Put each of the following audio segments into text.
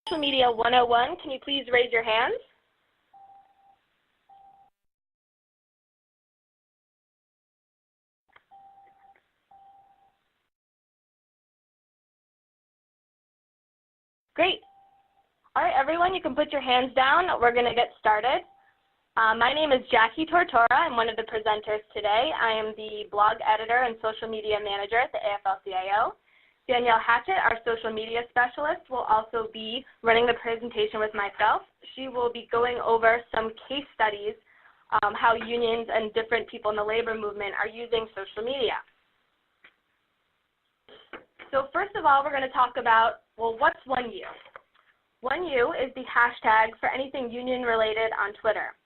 Social Media 101, can you please raise your hands? Great. All right, everyone, you can put your hands down. We're going to get started. My name is Jackie Tortora. I'm one of the presenters today. I am the blog editor and social media manager at the AFL-CIO. Danielle Hatchett, our social media specialist, will also be running the presentation with myself. She will be going over some case studies, how unions and different people in the labor movement are using social media. So first of all, we're going to talk about, well, what's 1U? 1U is the hashtag for anything union related on Twitter.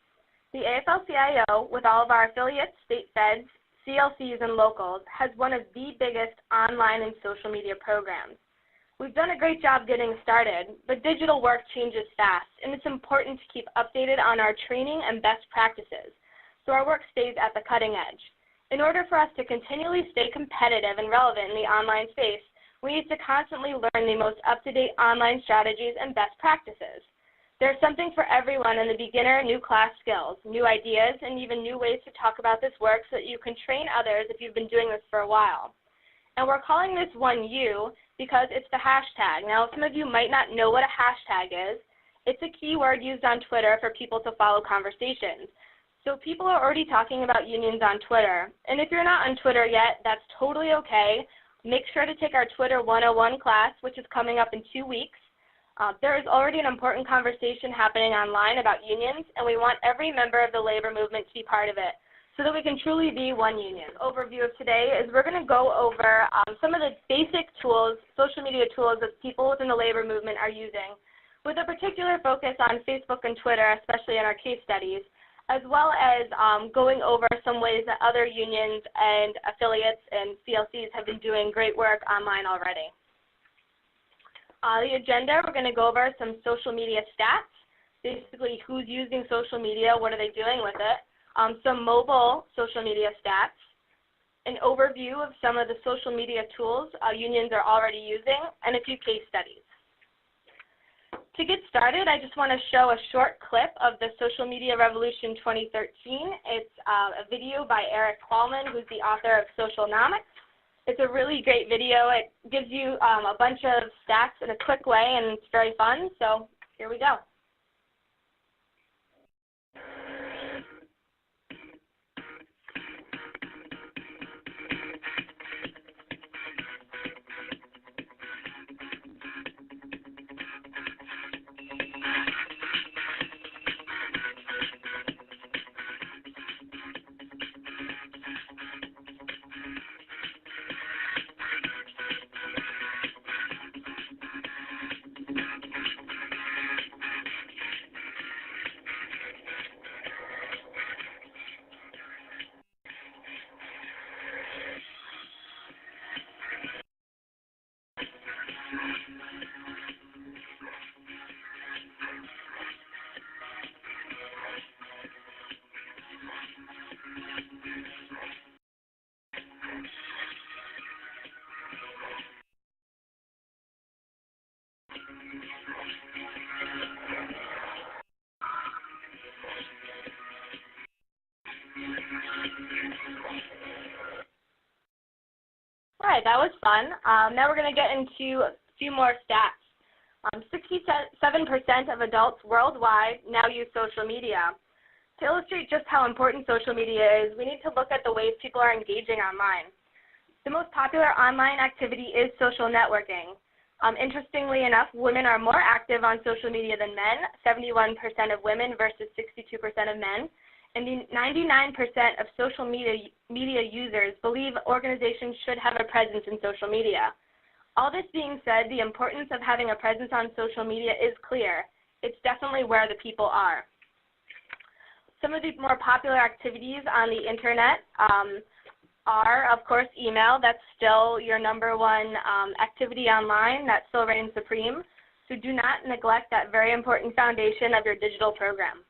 The AFL-CIO, with all of our affiliates, state feds, CLCs, and locals, has one of the biggest online and social media programs. We've done a great job getting started, but digital work changes fast, and it's important to keep updated on our training and best practices, so our work stays at the cutting edge. In order for us to continually stay competitive and relevant in the online space, we need to constantly learn the most up-to-date online strategies and best practices. There's something for everyone in the beginner new class skills, new ideas, and even new ways to talk about this work so that you can train others if you've been doing this for a while. And we're calling this 1U because it's the hashtag. Now, some of you might not know what a hashtag is. It's a keyword used on Twitter for people to follow conversations. So people are already talking about unions on Twitter. And if you're not on Twitter yet, that's totally okay. Make sure to take our Twitter 101 class, which is coming up in 2 weeks. There is already an important conversation happening online about unions, and we want every member of the labor movement to be part of it so that we can truly be one union. Overview of today is we're going to go over some of the basic tools, social media tools that people within the labor movement are using, with a particular focus on Facebook and Twitter, especially in our case studies, as well as going over some ways that other unions and affiliates and CLCs have been doing great work online already. The agenda, we're going to go over some social media stats, basically who's using social media, what are they doing with it, some mobile social media stats, an overview of some of the social media tools unions are already using, and a few case studies. To get started, I just want to show a short clip of the Social Media Revolution 2013. It's a video by Eric Qualman, who's the author of Socialnomics. It's a really great video. It gives you a bunch of stats in a quick way, and it's very fun. So here we go. All right, that was fun. Now we're going to get into a few more stats. 67% of adults worldwide now use social media. To illustrate just how important social media is, we need to look at the ways people are engaging online. The most popular online activity is social networking. Interestingly enough, women are more active on social media than men, 71% of women versus 62% of men. And the 99% of social media users believe organizations should have a presence in social media. All this being said, the importance of having a presence on social media is clear. It's definitely where the people are. Some of the more popular activities on the internet are, of course, email. That's still your #1 activity online. That still reigns supreme. So do not neglect that very important foundation of your digital program.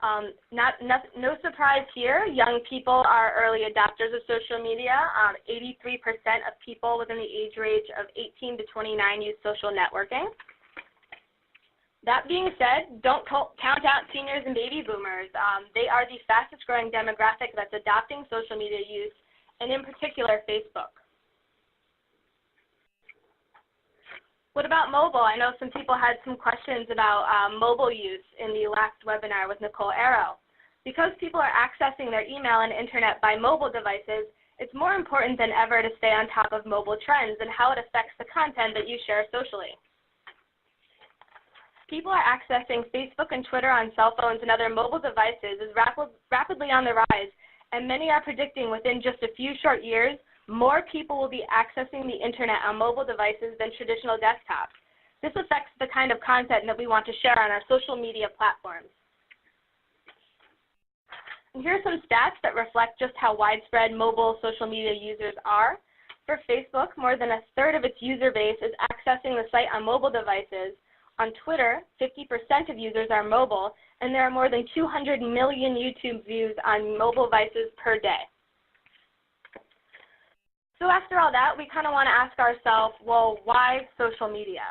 No surprise here, young people are early adopters of social media. 83% of people within the age range of 18 to 29 use social networking. That being said, don't count out seniors and baby boomers. They are the fastest growing demographic that's adopting social media use, and in particular, Facebook. What about mobile? I know some people had some questions about mobile use in the last webinar with Nicole Arrow. Because people are accessing their email and internet by mobile devices, it's more important than ever to stay on top of mobile trends and how it affects the content that you share socially. People are accessing Facebook and Twitter on cell phones and other mobile devices is rapidly on the rise, and many are predicting within just a few short years, more people will be accessing the internet on mobile devices than traditional desktops. This affects the kind of content that we want to share on our social media platforms. And here are some stats that reflect just how widespread mobile social media users are. For Facebook, more than a third of its user base is accessing the site on mobile devices. On Twitter, 50% of users are mobile, and there are more than 200 million YouTube views on mobile devices per day. So after all that, we kind of want to ask ourselves, well, why social media?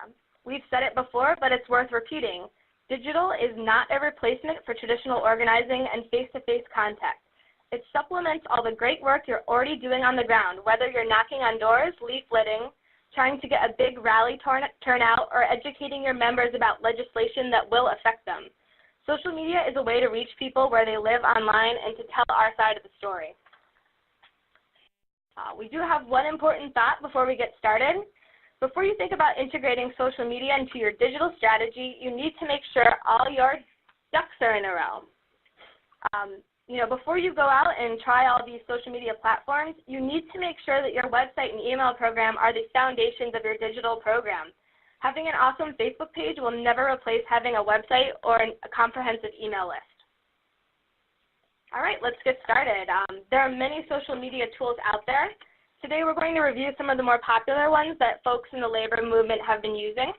We've said it before, but it's worth repeating. Digital is not a replacement for traditional organizing and face-to-face contact. It supplements all the great work you're already doing on the ground, whether you're knocking on doors, leafleting, trying to get a big rally turnout, or educating your members about legislation that will affect them. Social media is a way to reach people where they live online and to tell our side of the story. We do have one important thought before we get started. Before you think about integrating social media into your digital strategy, you need to make sure all your ducks are in a row. Before you go out and try all these social media platforms, you need to make sure that your website and email program are the foundations of your digital program. Having an awesome Facebook page will never replace having a website or a comprehensive email list. All right, let's get started. There are many social media tools out there. Today we're going to review some of the more popular ones that folks in the labor movement have been using.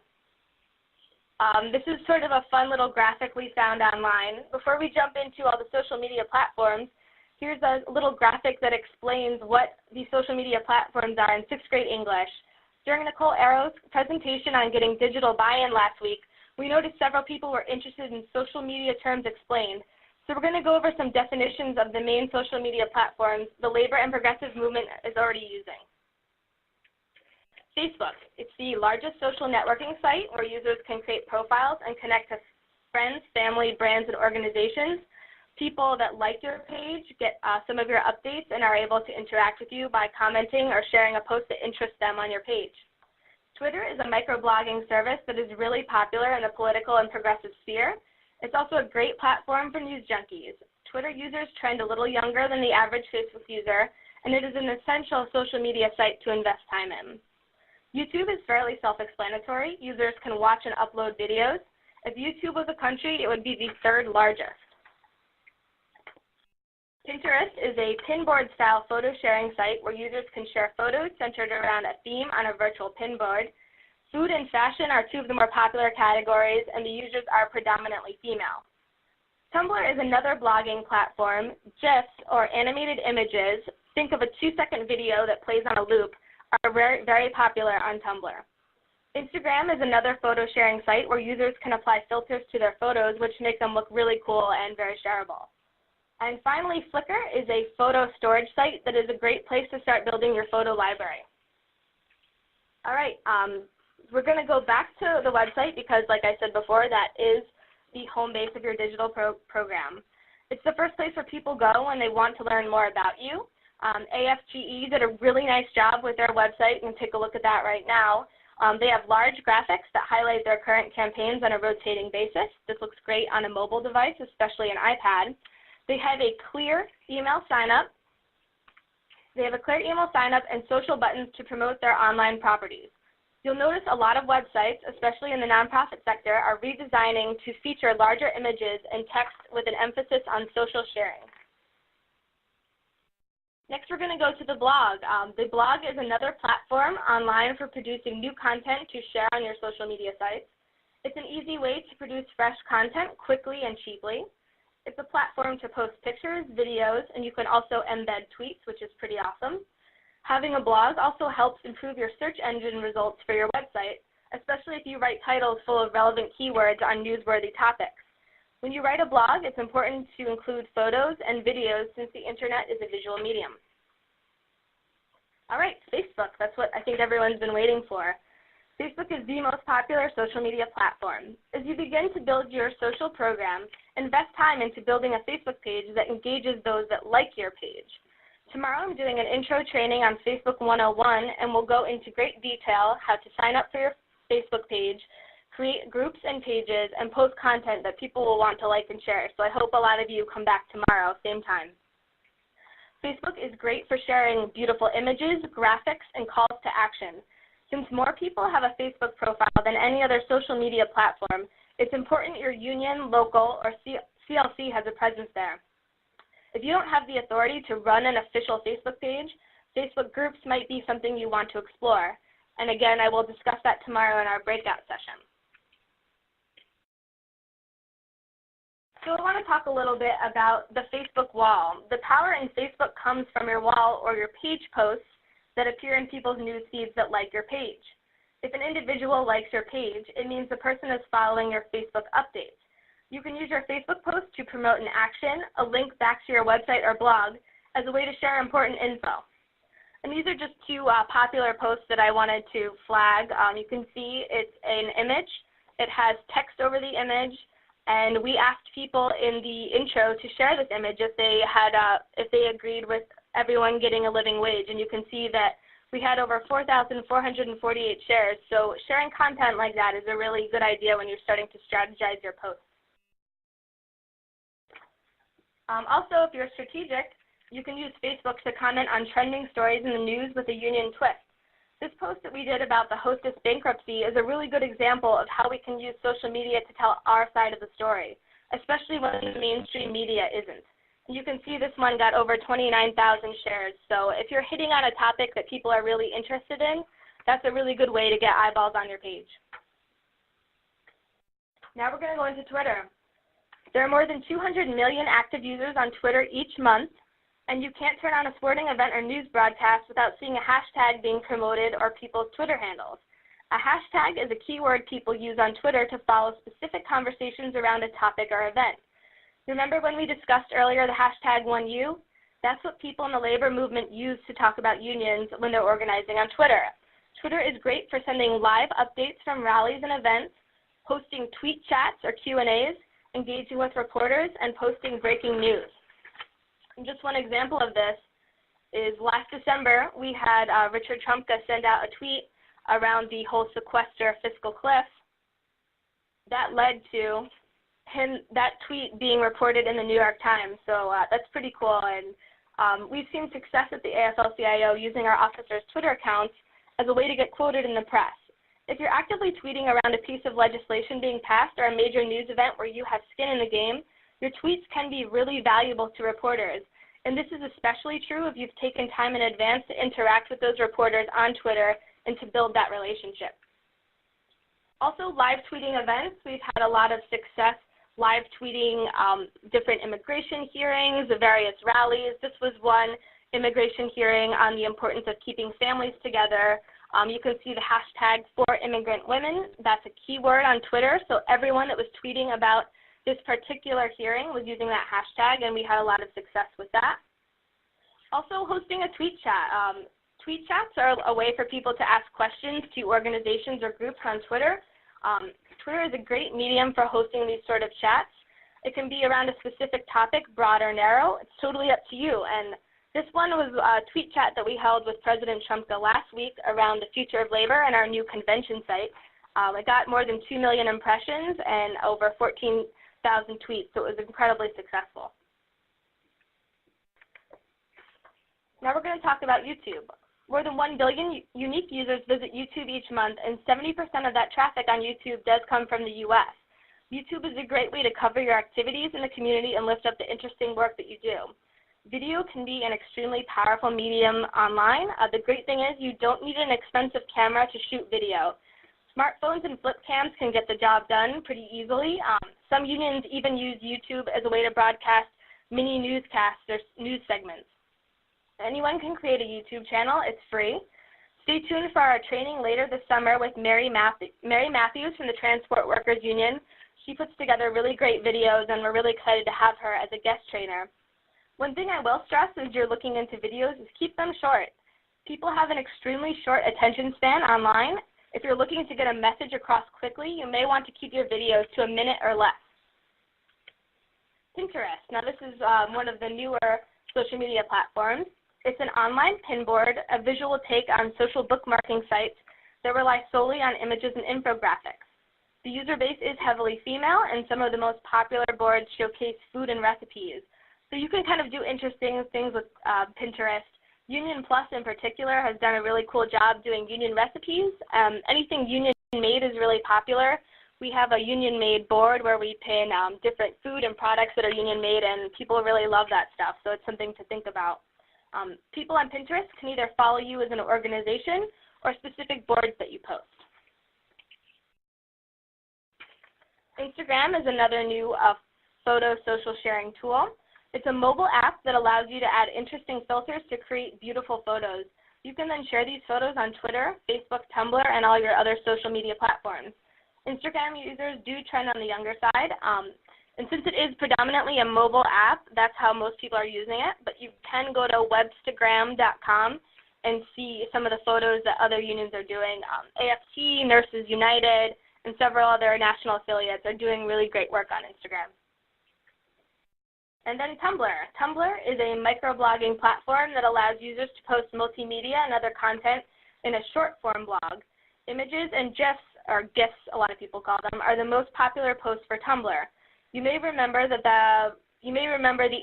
This is sort of a fun little graphic we found online. Before we jump into all the social media platforms, here's a little graphic that explains what the social media platforms are in 6th grade English. During Nicole Arrow's presentation on getting digital buy-in last week, we noticed several people were interested in social media terms explained. So we're going to go over some definitions of the main social media platforms the labor and progressive movement is already using. Facebook. It's the largest social networking site where users can create profiles and connect to friends, family, brands, and organizations. People that like your page get some of your updates and are able to interact with you by commenting or sharing a post that interests them on your page. Twitter is a microblogging service that is really popular in the political and progressive sphere. It's also a great platform for news junkies. Twitter users trend a little younger than the average Facebook user, and it is an essential social media site to invest time in. YouTube is fairly self-explanatory. Users can watch and upload videos. If YouTube was a country, it would be the 3rd largest. Pinterest is a pinboard-style photo sharing site where users can share photos centered around a theme on a virtual pinboard. Food and fashion are 2 of the more popular categories, and the users are predominantly female. Tumblr is another blogging platform. GIFs, or animated images, think of a 2-second video that plays on a loop, are very, very popular on Tumblr. Instagram is another photo sharing site where users can apply filters to their photos, which make them look really cool and very shareable. And finally, Flickr is a photo storage site that is a great place to start building your photo library. All right. We're going to go back to the website because, like I said before, that is the home base of your digital program. It's the first place where people go when they want to learn more about you. AFGE did a really nice job with their website. You can take a look at that right now. They have large graphics that highlight their current campaigns on a rotating basis. This looks great on a mobile device, especially an iPad. They have a clear email sign-up. And social buttons to promote their online properties. You'll notice a lot of websites, especially in the nonprofit sector, are redesigning to feature larger images and text with an emphasis on social sharing. Next, we're going to go to the blog. The blog is another platform online for producing new content to share on your social media sites. It's an easy way to produce fresh content quickly and cheaply. It's a platform to post pictures, videos, and you can also embed tweets, which is pretty awesome. Having a blog also helps improve your search engine results for your website, especially if you write titles full of relevant keywords on newsworthy topics. When you write a blog, it's important to include photos and videos since the internet is a visual medium. All right, Facebook. That's what I think everyone's been waiting for. Facebook is the most popular social media platform. As you begin to build your social program, invest time into building a Facebook page that engages those that like your page. Tomorrow I'm doing an intro training on Facebook 101, and we'll go into great detail how to sign up for your Facebook page, create groups and pages, and post content that people will want to like and share. So I hope a lot of you come back tomorrow, same time. Facebook is great for sharing beautiful images, graphics, and calls to action. Since more people have a Facebook profile than any other social media platform, it's important your union, local, or CLC has a presence there. If you don't have the authority to run an official Facebook page, Facebook groups might be something you want to explore. And again, I will discuss that tomorrow in our breakout session. So I want to talk a little bit about the Facebook wall. The power in Facebook comes from your wall or your page posts that appear in people's news feeds that like your page. If an individual likes your page, it means the person is following your Facebook updates. You can use your Facebook post to promote an action, a link back to your website or blog, as a way to share important info. And these are just two popular posts that I wanted to flag. You can see it's an image. It has text over the image, and we asked people in the intro to share this image if they agreed with everyone getting a living wage. And you can see that we had over 4,448 shares. So sharing content like that is a really good idea when you're starting to strategize your posts. Also, if you're strategic, you can use Facebook to comment on trending stories in the news with a union twist. This post that we did about the hostess bankruptcy is a really good example of how we can use social media to tell our side of the story, especially when the mainstream media isn't. You can see this one got over 29,000 shares. So if you're hitting on a topic that people are really interested in, that's a really good way to get eyeballs on your page. Now we're going to go into Twitter. There are more than 200 million active users on Twitter each month, and you can't turn on a sporting event or news broadcast without seeing a hashtag being promoted or people's Twitter handles. A hashtag is a keyword people use on Twitter to follow specific conversations around a topic or event. Remember when we discussed earlier the hashtag #OneU? That's what people in the labor movement use to talk about unions when they're organizing on Twitter. Twitter is great for sending live updates from rallies and events, hosting tweet chats or Q&As, engaging with reporters, and posting breaking news. And just one example of this is last December, we had Richard Trumka send out a tweet around the whole sequester fiscal cliff. That led to that tweet being reported in the New York Times. So that's pretty cool. And we've seen success at the AFL-CIO using our officers' Twitter accounts as a way to get quoted in the press. If you're actively tweeting around a piece of legislation being passed or a major news event where you have skin in the game, your tweets can be really valuable to reporters. And this is especially true if you've taken time in advance to interact with those reporters on Twitter and to build that relationship. Also, live tweeting events. We've had a lot of success live tweeting different immigration hearings, the various rallies. This was one immigration hearing on the importance of keeping families together. You can see the hashtag #ForImmigrantWomen. That's a keyword on Twitter, so everyone that was tweeting about this particular hearing was using that hashtag, and we had a lot of success with that. Also, hosting a tweet chat. Tweet chats are a way for people to ask questions to organizations or groups on Twitter. Twitter is a great medium for hosting these sort of chats. It can be around a specific topic, broad or narrow. It's totally up to you. And this one was a tweet chat that we held with President Trumka last week around the future of labor and our new convention site. It got more than 2 million impressions and over 14,000 tweets, so it was incredibly successful. Now we're going to talk about YouTube. More than 1 billion unique users visit YouTube each month, and 70% of that traffic on YouTube does come from the U.S. YouTube is a great way to cover your activities in the community and lift up the interesting work that you do. Video can be an extremely powerful medium online. The great thing is you don't need an expensive camera to shoot video. Smartphones and flip cams can get the job done pretty easily. Some unions even use YouTube as a way to broadcast mini newscasts or news segments. Anyone can create a YouTube channel. It's free. Stay tuned for our training later this summer with Mary Matthews from the Transport Workers Union. She puts together really great videos, and we're really excited to have her as a guest trainer. One thing I will stress as you're looking into videos is keep them short. People have an extremely short attention span online. If you're looking to get a message across quickly, you may want to keep your videos to a minute or less. Pinterest. Now this is one of the newer social media platforms. It's an online pinboard, a visual take on social bookmarking sites that rely solely on images and infographics. The user base is heavily female, and some of the most popular boards showcase food and recipes. So you can kind of do interesting things with Pinterest. Union Plus in particular has done a really cool job doing union recipes. Anything union made is really popular. We have a union made board where we pin different food and products that are union made, and people really love that stuff, so it's something to think about. People on Pinterest can either follow you as an organization or specific boards that you post. Instagram is another new photo social sharing tool. It's a mobile app that allows you to add interesting filters to create beautiful photos. You can then share these photos on Twitter, Facebook, Tumblr, and all your other social media platforms. Instagram users do trend on the younger side. And since it is predominantly a mobile app, that's how most people are using it. But you can go to webstagram.com and see some of the photos that other unions are doing. AFT, Nurses United, and several other national affiliates are doing really great work on Instagram. And then Tumblr. Tumblr is a microblogging platform that allows users to post multimedia and other content in a short-form blog. Images and GIFs, or GIFs a lot of people call them, are the most popular posts for Tumblr. You may remember the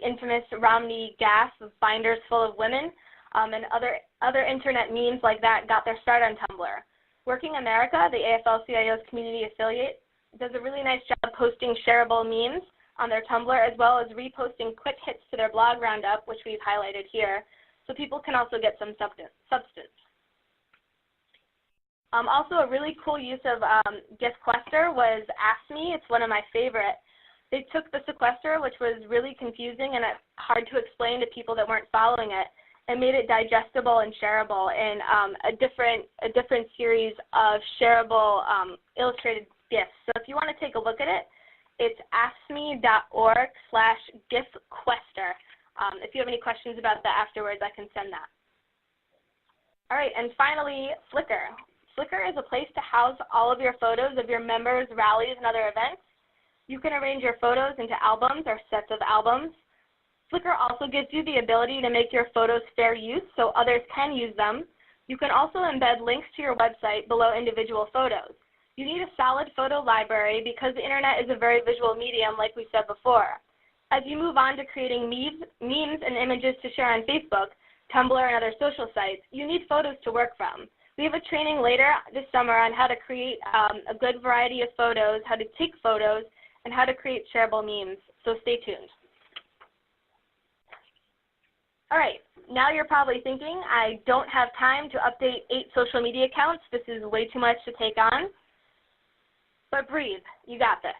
infamous Romney gas of binders full of women, and other internet memes like that got their start on Tumblr. Working America, the AFL-CIO's community affiliate, does a really nice job posting shareable memes on their Tumblr, as well as reposting quick hits to their blog roundup, which we've highlighted here, so people can also get some substance. Also, a really cool use of GIFquestor was Ask Me. It's one of my favorite. They took the sequester, which was really confusing and hard to explain to people that weren't following it, and made it digestible and shareable in a different series of shareable illustrated GIFs. So if you want to take a look at it, it's askme.org/GIFquestor. If you have any questions about that afterwards, I can send that. All right, and finally, Flickr. Flickr is a place to house all of your photos of your members, rallies, and other events. You can arrange your photos into albums or sets of albums. Flickr also gives you the ability to make your photos fair use so others can use them. You can also embed links to your website below individual photos. You need a solid photo library because the internet is a very visual medium, like we said before. As you move on to creating memes and images to share on Facebook, Tumblr, and other social sites, you need photos to work from. We have a training later this summer on how to create a good variety of photos, how to take photos, and how to create shareable memes, so stay tuned. All right, now you're probably thinking, I don't have time to update 8 social media accounts. This is way too much to take on. But breathe, you got this.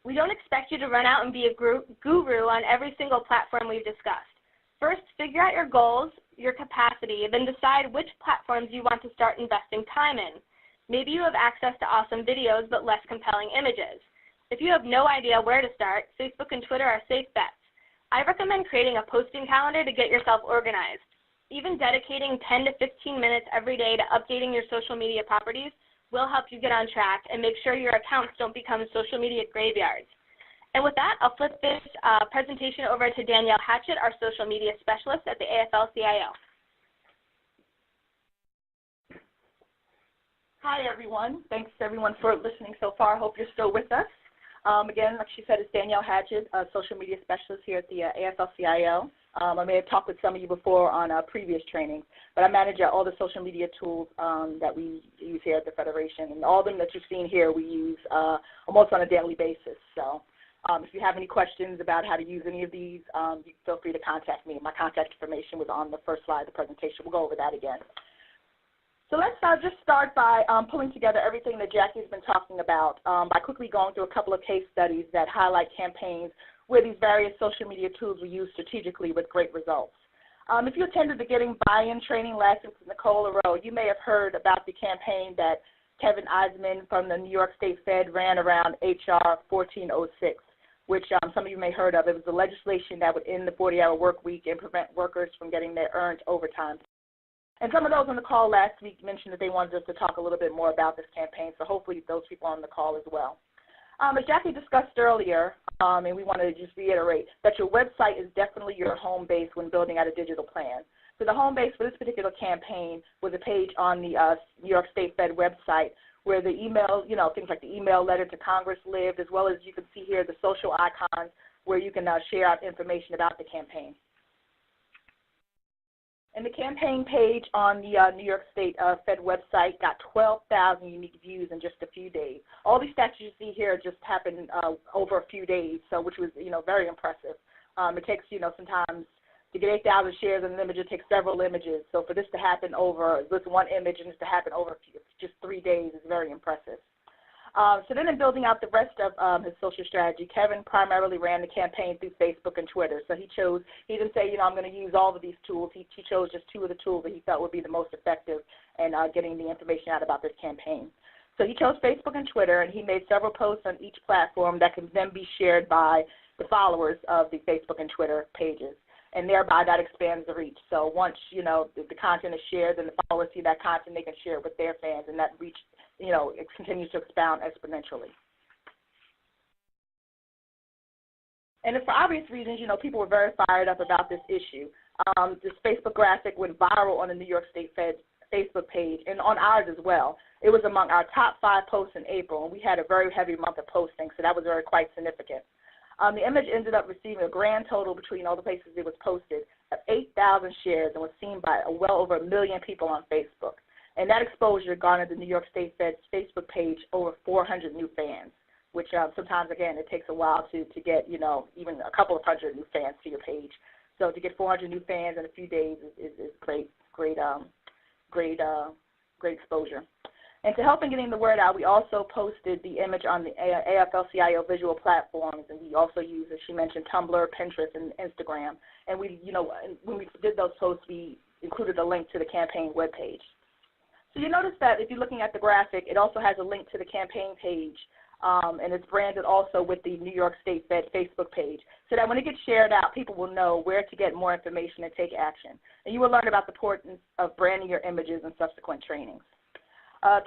We don't expect you to run out and be a guru on every single platform we've discussed. First, figure out your goals, your capacity, then decide which platforms you want to start investing time in. Maybe you have access to awesome videos but less compelling images. If you have no idea where to start, Facebook and Twitter are safe bets. I recommend creating a posting calendar to get yourself organized. Even dedicating 10 to 15 minutes every day to updating your social media properties will help you get on track and make sure your accounts don't become social media graveyards. And with that, I'll flip this presentation over to Danielle Hatchett, our social media specialist at the AFL-CIO. Hi, everyone. Thanks, everyone, for listening so far. I hope you're still with us. Again, like she said, it's Danielle Hatchett, a social media specialist here at the AFL-CIO. I may have talked with some of you before on previous trainings, but I manage all the social media tools that we use here at the Federation. And all of them that you've seen here we use almost on a daily basis. So if you have any questions about how to use any of these, you feel free to contact me. My contact information was on the first slide of the presentation. We'll go over that again. So let's just start by pulling together everything that Jackie's been talking about by quickly going through a couple of case studies that highlight campaigns where these various social media tools were used strategically with great results. If you attended the Getting Buy-In training last week with Nicole LaRoe, you may have heard about the campaign that Kevin Eisman from the New York State Fed ran around H.R. 1406, which some of you may have heard of. It was the legislation that would end the 40-hour work week and prevent workers from getting their earned overtime. And some of those on the call last week mentioned that they wanted us to talk a little bit more about this campaign, so hopefully those people are on the call as well. As Jackie discussed earlier, and we wanted to just reiterate, that your website is definitely your home base when building out a digital plan. So the home base for this particular campaign was a page on the New York State Fed website where the email, things like the email letter to Congress lived, as well as you can see here the social icons where you can share out information about the campaign. And the campaign page on the New York State Fed website got 12,000 unique views in just a few days. All these stats you see here just happened over a few days, so which was, very impressive. It takes, sometimes to get 8,000 shares in an image, it takes several images. So for this to happen over this one image and this to happen over just 3 days is very impressive. So then in building out the rest of his social strategy, Kevin primarily ran the campaign through Facebook and Twitter. So he didn't say, I'm going to use all of these tools. He chose just 2 of the tools that he felt would be the most effective in getting the information out about this campaign. So he chose Facebook and Twitter, and he made several posts on each platform that can then be shared by the followers of the Facebook and Twitter pages. And thereby that expands the reach. So once, the content is shared, then the followers see that content, they can share it with their fans, and that reach, it continues to expound exponentially. And for obvious reasons, people were very fired up about this issue. This Facebook graphic went viral on the New York State Fed Facebook page and on ours as well. It was among our top 5 posts in April, and we had a very heavy month of posting, so that was quite significant. The image ended up receiving a grand total between all the places it was posted of 8,000 shares and was seen by well over 1 million people on Facebook. And that exposure garnered the New York State Fed's Facebook page over 400 new fans, which sometimes, again, it takes a while to get, even a couple of hundred new fans to your page. So to get 400 new fans in a few days is great exposure. And to help in getting the word out, we also posted the image on the AFL-CIO visual platforms, and we also used, as she mentioned, Tumblr, Pinterest, and Instagram. And we, when we did those posts, we included a link to the campaign webpage. So you notice that if you're looking at the graphic, it also has a link to the campaign page, and it's branded also with the New York State Fed Facebook page, so that when it gets shared out, people will know where to get more information and take action. And you will learn about the importance of branding your images in subsequent trainings.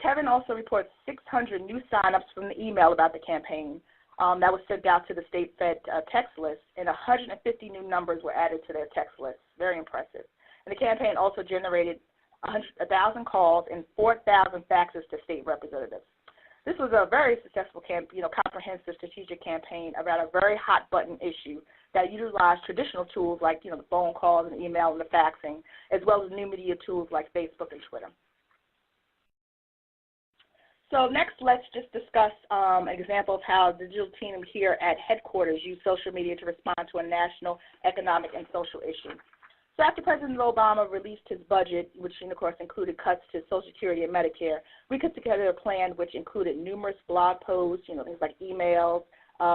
Kevin also reports 600 new signups from the email about the campaign that was sent out to the State Fed text list, and 150 new numbers were added to their text list. Very impressive. And the campaign also generated 1,000 calls and 4,000 faxes to state representatives. This was a very successful, comprehensive strategic campaign about a very hot-button issue that utilized traditional tools like, the phone calls and email and the faxing, as well as new media tools like Facebook and Twitter. So next, let's just discuss an example of how the digital team here at headquarters used social media to respond to a national economic and social issue. So after President Obama released his budget, which of course included cuts to Social Security and Medicare, we put together a plan which included numerous blog posts, things like emails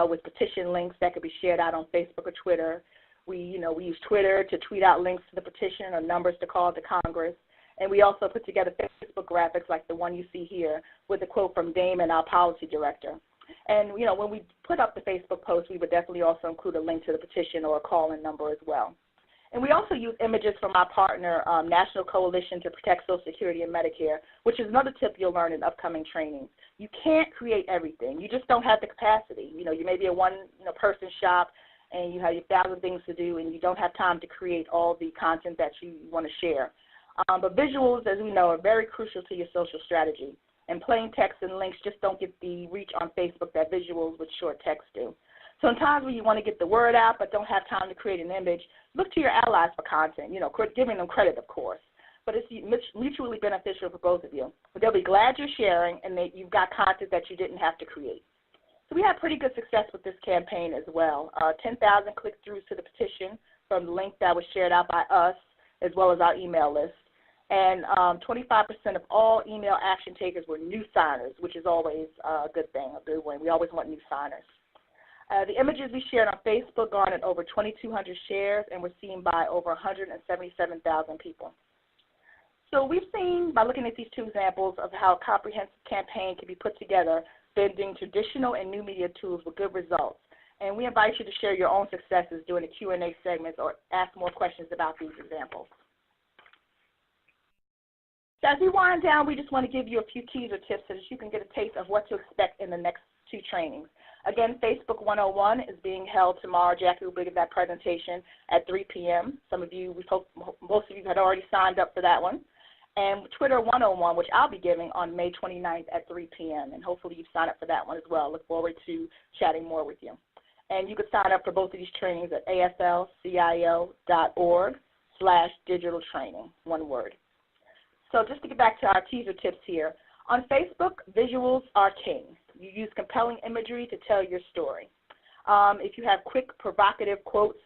with petition links that could be shared out on Facebook or Twitter. We used Twitter to tweet out links to the petition or numbers to call to Congress. And we also put together Facebook graphics like the one you see here with a quote from Damon, our policy director. And, when we put up the Facebook post, we would definitely also include a link to the petition or a call-in number as well. And we also use images from our partner, National Coalition to Protect Social Security and Medicare, which is another tip you'll learn in upcoming trainings. You can't create everything. You just don't have the capacity. You may be a one-person shop, and you have 1,000 things to do, and you don't have time to create all the content that you want to share. But visuals, as we know, are very crucial to your social strategy. And plain text and links just don't get the reach on Facebook that visuals with short text do. So in times when you want to get the word out but don't have time to create an image, look to your allies for content, giving them credit, of course. But it's mutually beneficial for both of you. They'll be glad you're sharing and that you've got content that you didn't have to create. So we had pretty good success with this campaign as well. 10,000 click-throughs to the petition from the link that was shared out by us as well as our email list. And 25% of all email action takers were new signers, which is always a good thing, a good win. We always want new signers. The images we shared on Facebook garnered over 2,200 shares and were seen by over 177,000 people. So we've seen, by looking at these two examples, of how a comprehensive campaign can be put together, blending traditional and new media tools with good results. And we invite you to share your own successes during the Q&A segments or ask more questions about these examples. So as we wind down, we just want to give you a few teaser tips so that you can get a taste of what to expect in the next two trainings. Again, Facebook 101 is being held tomorrow. Jackie will give that presentation at 3 p.m. Some of you, we hope most of you had already signed up for that one. And Twitter 101, which I'll be giving on May 29th at 3 p.m. And hopefully you've signed up for that one as well. Look forward to chatting more with you. And you can sign up for both of these trainings at aflcio.org/digital training, one word. So just to get back to our teaser tips here, on Facebook, visuals are king. You use compelling imagery to tell your story. If you have quick, provocative quotes,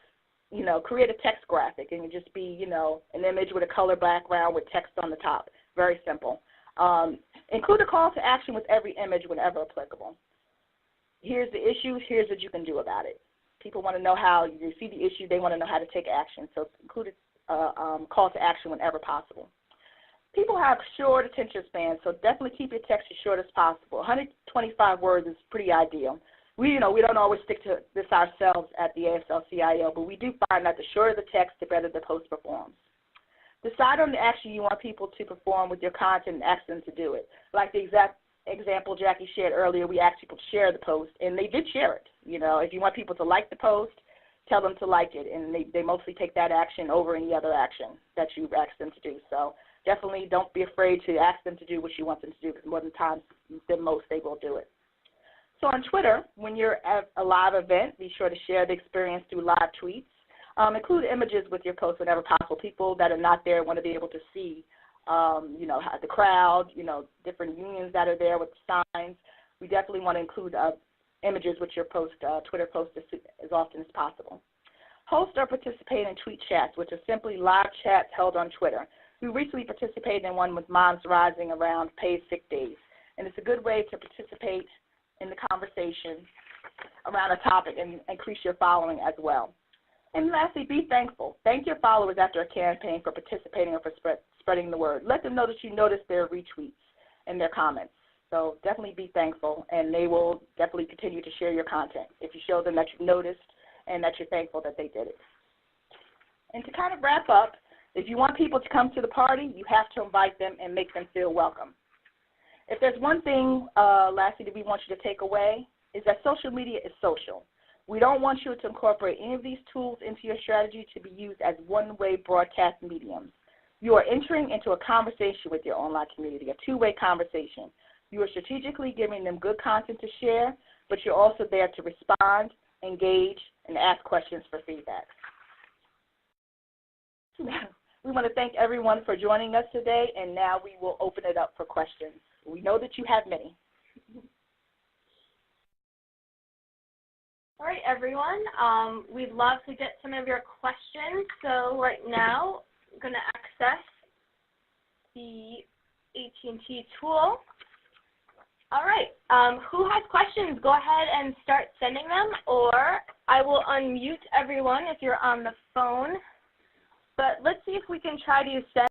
create a text graphic, and it just be, an image with a color background with text on the top. Very simple. Include a call to action with every image whenever applicable. Here's the issue. Here's what you can do about it. People want to know how you see the issue. They want to know how to take action. So include a call to action whenever possible. People have short attention spans, so definitely keep your text as short as possible. 125 words is pretty ideal. We don't always stick to this ourselves at the AFL-CIO, but we do find that the shorter the text, the better the post performs. Decide on the action you want people to perform with your content and ask them to do it. Like the exact example Jackie shared earlier, we asked people to share the post, and they did share it. If you want people to like the post, tell them to like it, and they mostly take that action over any other action that you've asked them to do. So definitely don't be afraid to ask them to do what you want them to do, because more than most, they will do it. So on Twitter, when you're at a live event, be sure to share the experience through live tweets. Include images with your post whenever possible. People that are not there want to be able to see, the crowd, different unions that are there with signs. We definitely want to include images with your post, Twitter post as often as possible. Host or participate in tweet chats, which are simply live chats held on Twitter. We recently participated in one with Moms Rising around paid sick days, and it's a good way to participate in the conversation around a topic and increase your following as well. And lastly, be thankful. Thank your followers after a campaign for participating or for spreading the word. Let them know that you noticed their retweets and their comments. So definitely be thankful, and they will definitely continue to share your content if you show them that you noticed and that you're thankful that they did it. And to kind of wrap up, if you want people to come to the party, you have to invite them and make them feel welcome. If there's one thing, lastly, that we want you to take away, is that social media is social. We don't want you to incorporate any of these tools into your strategy to be used as one-way broadcast mediums. You are entering into a conversation with your online community, a two-way conversation. You are strategically giving them good content to share, but you're also there to respond, engage, and ask questions for feedback. We want to thank everyone for joining us today, and now we will open it up for questions. We know that you have many. All right, everyone. We'd love to get some of your questions. So right now, I'm going to access the AT&T tool. All right. Who has questions? Go ahead and start sending them, or I will unmute everyone if you're on the phone. But let's see if we can try to send